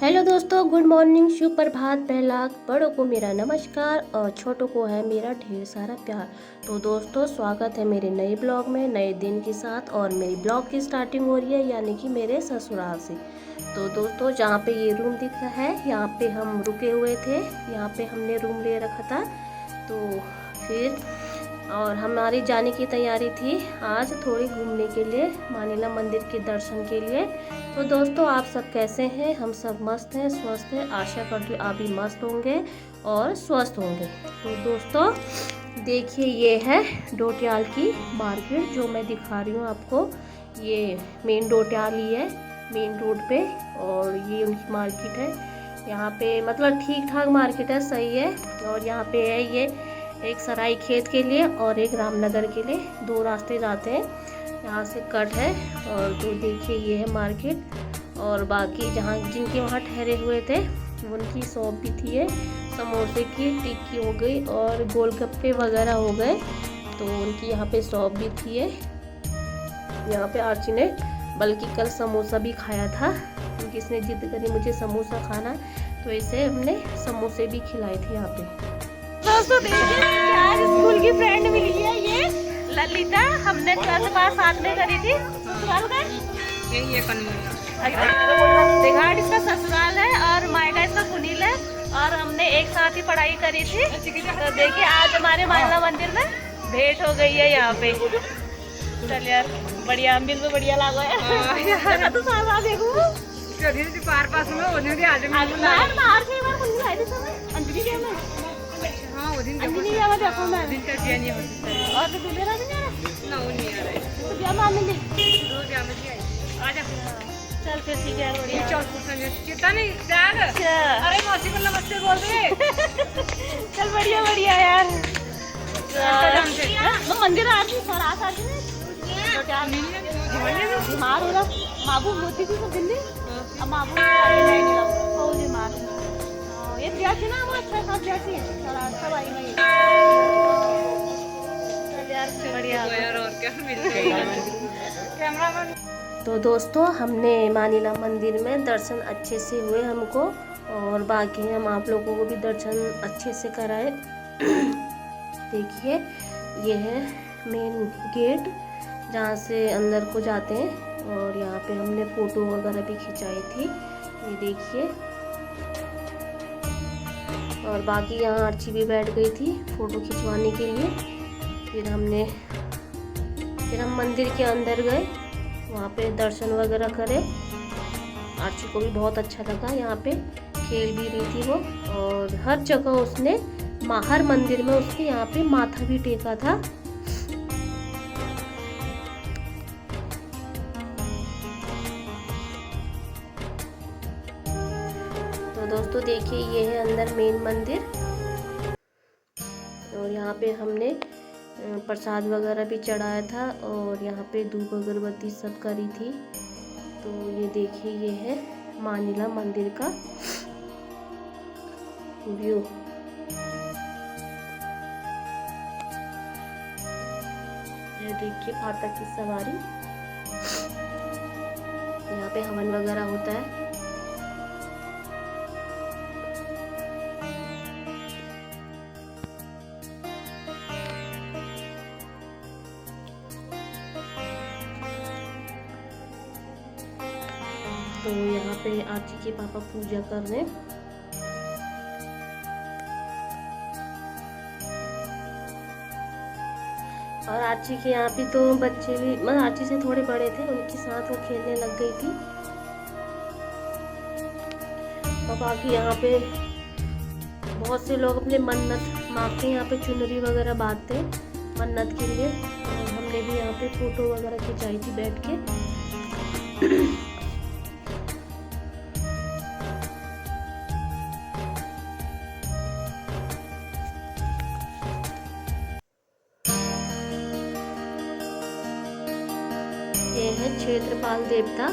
Hello दोस्तों, good morning, शुभ प्रभात। पहला बड़ों को मेरा नमस्कार और छोटों को है मेरा ढेर सारा प्यार। तो दोस्तों, स्वागत है मेरे नए ब्लॉग में, नए दिन के साथ। और मेरी ब्लॉग की स्टार्टिंग हो रही है यानी कि मेरे ससुराल से। तो दोस्तों, जहाँ पे ये रूम दिख रहा है, यहाँ पे हम रुके हुए थे, यहाँ पे हमने रूम ले रखा था। तो फिर और हमारी जाने की तैयारी थी आज थोड़ी घूमने के लिए, मानिला मंदिर के दर्शन के लिए। तो दोस्तों, आप सब कैसे हैं? हम सब मस्त हैं, स्वस्थ हैं। आशा करती हूँ आप भी मस्त होंगे और स्वस्थ होंगे। तो दोस्तों देखिए, ये है डोटियाल की मार्केट जो मैं दिखा रही हूँ आपको। ये मेन डोटियाल ही है, मेन रोड पे, और ये उनकी मार्केट है। यहाँ पे मतलब ठीक ठाक मार्केट है, सही है। और यहाँ पे है ये एक सराय खेत के लिए और एक रामनगर के लिए, दो रास्ते जाते हैं, यहाँ से कट है। और तो देखिए, ये है मार्केट। और बाकी जहाँ जिनके वहाँ ठहरे हुए थे उनकी शॉप भी थी, है समोसे की, टिक्की हो गई और गोलगप्पे वगैरह हो गए, तो उनकी यहाँ पे शॉप भी थी। है यहाँ पे आर्ची ने बल्कि कल समोसा भी खाया था, क्योंकि इसने जिद करी मुझे समोसा खाना, तो इसे हमने समोसे भी खिलाए थे यहाँ पे। दोस्तों देखिए, आज स्कूल की फ्रेंड मिली है, ये ललिता। हमने 12th पास साथ में करी थी। ससुराल का यही है दिघाट इसका ससुराल है और मायका इसका कुनील है, और हमने एक साथ ही पढ़ाई करी थी। तो देखिए, आज हमारे मानिला मंदिर में भेंट हो गई है यहाँ पे। चल यार, बढ़िया मिल में बढ़िया लागो है। तो सारा देखो पार पास में ओने दे आज बाहर से एक बार कुछ आई थी सब अंजलि के में। हां वो दिन अंजलि जावा देखो मैं दिन का दिया नहीं होता और तो दूल्हे ना नहीं आ रहा ना, वो नहीं आ रहा है। तो क्या मान ले दो जा में आई आ जा। चल फिर ठीक है, बढ़िया। चल पूछने चिट्टा नहीं जाग। अरे मौसी को नमस्ते बोल दे। चल बढ़िया बढ़िया यार। तो मंदिर आ रही सर आ रही तो क्या बीमार हो रहा माबू मोती की सब दिल्ली। अब माबू हो जी मार ये दिया थी ना, वो अच्छा खास दिया थी सब आई नहीं। बढ़िया यार, और क्या मिल गया कैमरामैन। तो दोस्तों, हमने मानिला मंदिर में दर्शन अच्छे से हुए हमको, और बाकी हम आप लोगों को भी दर्शन अच्छे से कराए। देखिए, ये है मेन गेट जहाँ से अंदर को जाते हैं, और यहाँ पे हमने फ़ोटो वगैरह भी खिंचाई थी, ये देखिए। और बाकी यहाँ आर्ची भी बैठ गई थी फ़ोटो खिंचवाने के लिए। फिर हम मंदिर के अंदर गए, वहाँ पे दर्शन वगैरह करे। आर्ची को भी बहुत अच्छा लगा, यहाँ पे खेल भी रही थी वो, और हर जगह उसने हर मंदिर में उसने यहाँ पे माथा भी टेका था। तो दोस्तों देखिए, ये है अंदर मेन मंदिर, और यहाँ पे हमने प्रसाद वगैरह भी चढ़ाया था, और यहाँ पे धूप अगरबत्ती सब करी थी। तो ये देखिए, ये है मानिला मंदिर का व्यू। ये देखिए, फाटक की सवारी, यहाँ पे हवन वगैरह होता है। तो यहाँ पे आर्ची के पापा पूजा कर रहे हैं। और आर्ची के यहाँ पे तो बच्चे भी, मतलब आर्ची से थोड़े बड़े थे, उनके साथ वो खेलने लग गई थी। और बाकी यहाँ पे बहुत से लोग अपने मन्नत मांगते हैं, यहाँ पे चुनरी वगैरह बांधते हैं मन्नत के लिए। और हमने भी यहाँ पे फोटो वगैरह खिंचाई थी बैठ के। ये है क्षेत्रपाल देवता।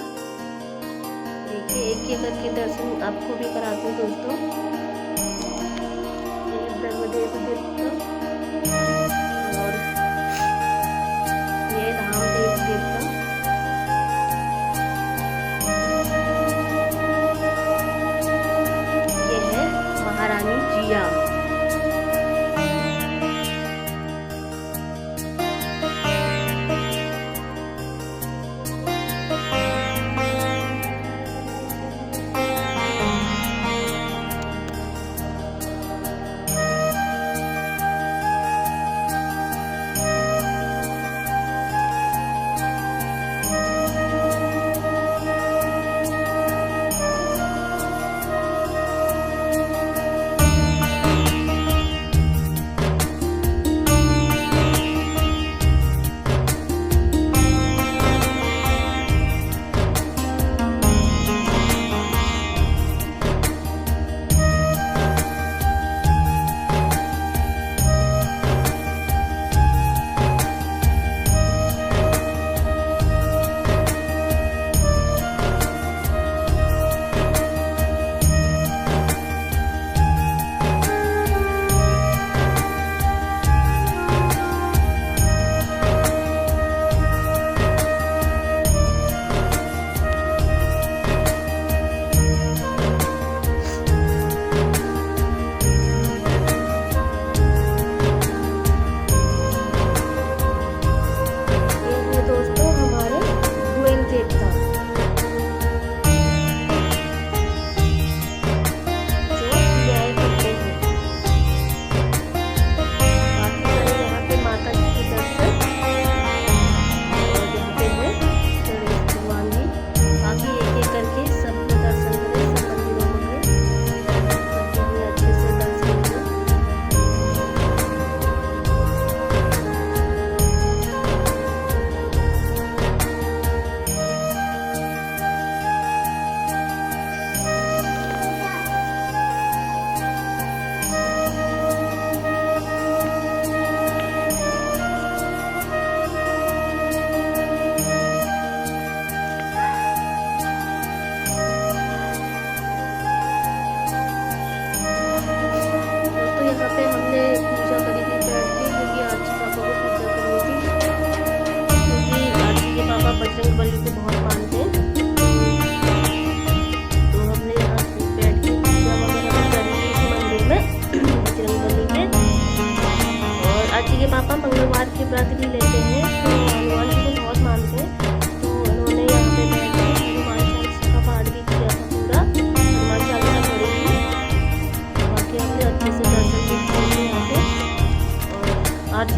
देखिए, एक एक करके दर्शन आपको भी कराते हैं दोस्तों। ये ब्रह्मदेव देवता और ये रामदेव देवता।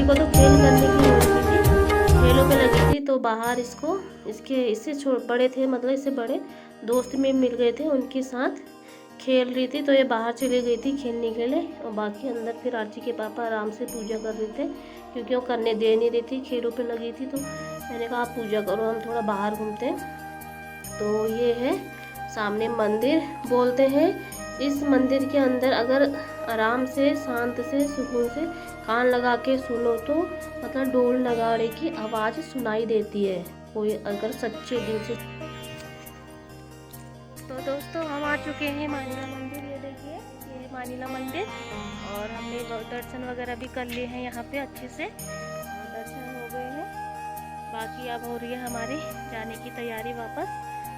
को तो खेल करने की लगी थी, खेलों पे लगी थी। तो बाहर इससे बड़े थे, मतलब इससे बड़े दोस्त में मिल गए थे, उनके साथ खेल रही थी। तो ये बाहर चली गई थी खेलने के लिए, और बाकी अंदर फिर आर्ची के पापा आराम से पूजा कर रहे थे, क्योंकि वो करने दे नहीं रही थी, खेलों पे लगी थी। तो मैंने कहा आप पूजा करो, हम थोड़ा बाहर घूमते हैं। तो ये है सामने मंदिर बोलते हैं। इस मंदिर के अंदर अगर आराम से, शांत से, सुकून से कान लगा के सुनो तो मतलब ढोल नगाड़े की आवाज़ सुनाई देती है, कोई अगर सच्चे दिल से। तो दोस्तों हम आ चुके हैं मानिला मंदिर। ये देखिए, ये है मानिला मंदिर, और हमने दर्शन वगैरह भी कर लिए हैं यहाँ पे अच्छे से, दर्शन हो गए हैं। बाकी अब हो रही है हमारी जाने की तैयारी वापस,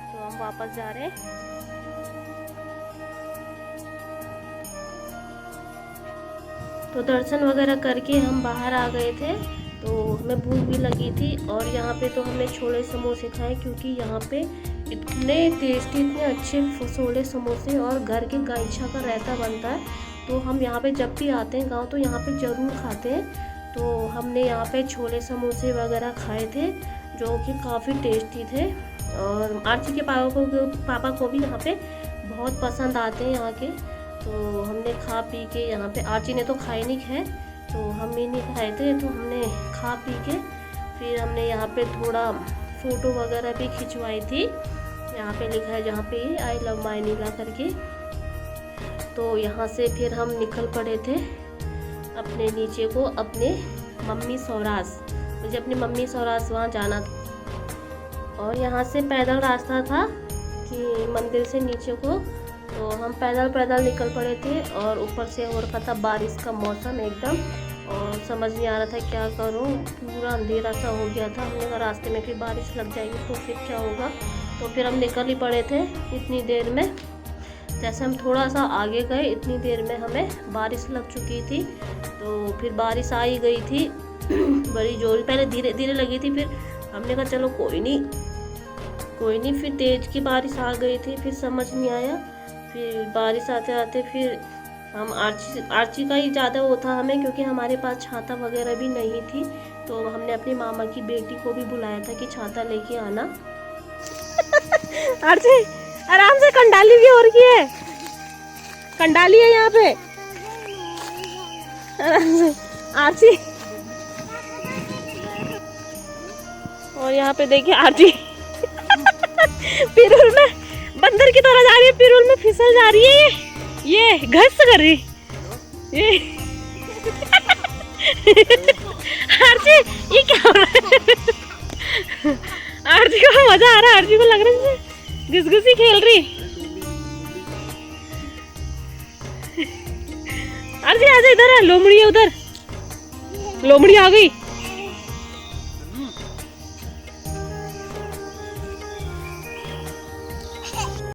तो हम वापस जा रहे हैं। तो दर्शन वगैरह करके हम बाहर आ गए थे, तो हमें भूख भी लगी थी। और यहाँ पे तो हमने छोले समोसे खाए, क्योंकि यहाँ पे इतने टेस्टी, इतने अच्छे छोले समोसे और घर के गायछा का रायता बनता है। तो हम यहाँ पे जब भी आते हैं गांव तो यहाँ पे ज़रूर खाते हैं। तो हमने यहाँ पे छोले समोसे वगैरह खाए थे, जो कि काफ़ी टेस्टी थे। और आर्ची के पापा को भी यहाँ पे बहुत पसंद आते हैं यहाँ के। तो हमने खा पी के यहाँ पे, आर्ची ने तो खाए नहीं खाए, तो हम ही नहीं खाए थे, तो हमने खा पी के फिर हमने यहाँ पे थोड़ा फ़ोटो वगैरह भी खिंचवाई थी। यहाँ पे लिखा है जहाँ पे आई लव मानिला करके। तो यहाँ से फिर हम निकल पड़े थे अपने नीचे को, अपने मम्मी सौरास। मुझे अपनी मम्मी सौरास वहाँ जाना था, और यहाँ से पैदल रास्ता था कि मंदिर से नीचे को। तो हम पैदल निकल पड़े थे, और ऊपर से हो रखा था बारिश का मौसम एकदम, और समझ नहीं आ रहा था क्या करूं, पूरा अंधेरा सा हो गया था। हमने कहा रास्ते में फिर बारिश लग जाएगी तो फिर क्या होगा। तो फिर हम निकल ही पड़े थे इतनी देर में। जैसे हम थोड़ा सा आगे गए, इतनी देर में हमें बारिश लग चुकी थी। तो फिर बारिश आ ही गई थी बड़ी जोर, पहले धीरे धीरे लगी थी, फिर हमने कहा चलो कोई नहीं, फिर तेज की बारिश आ गई थी। फिर समझ नहीं आया, फिर बारिश आते आते फिर हम आर्ची का ही ज़्यादा वो था हमें, क्योंकि हमारे पास छाता वगैरह भी नहीं थी। तो हमने अपनी मामा की बेटी को भी बुलाया था कि छाता लेके आना। आर्ची आराम से, कंडाली भी हो रही है, कंडाली है यहाँ पे, आराम से आर्ची। और यहाँ पे देखिए आर्ची पिरुल में बंदर की तरह जा रही है, पिरुल में फिसल जा रही है, ये घस कर रही ये आर्ची, ये क्या हो रहा है? आर्ची को मजा आ रहा है, आर्ची को लग रहा है घुसघुसी खेल रही। आर्ची आजा, इधर है लोमड़ी है, उधर लोमड़ी आ गई।